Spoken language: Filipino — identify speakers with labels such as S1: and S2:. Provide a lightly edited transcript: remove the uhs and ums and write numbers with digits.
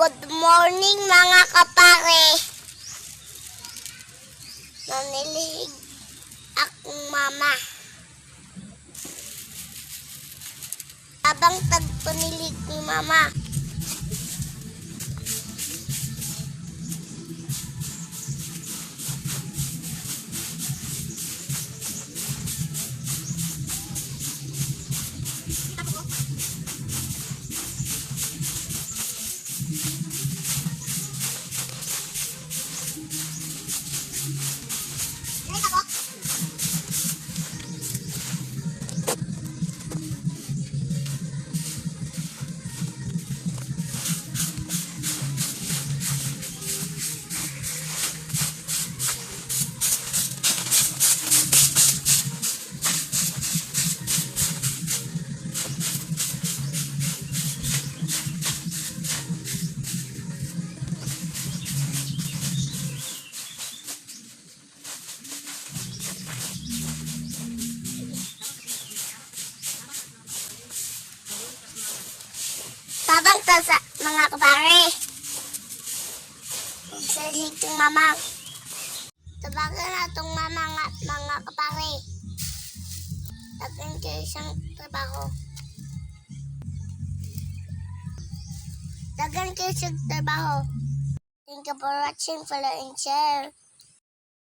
S1: Good morning mga kapare. Nanilig akong mama. Habang tagpanilig ni mama. Tabang ta sa mga kapare. Sa hitong mama. Tabagan na itong mama nga mga kapare. Tagan kayo isang trabaho. Tagan kayo isang trabaho. Thank you for watching, follow and share.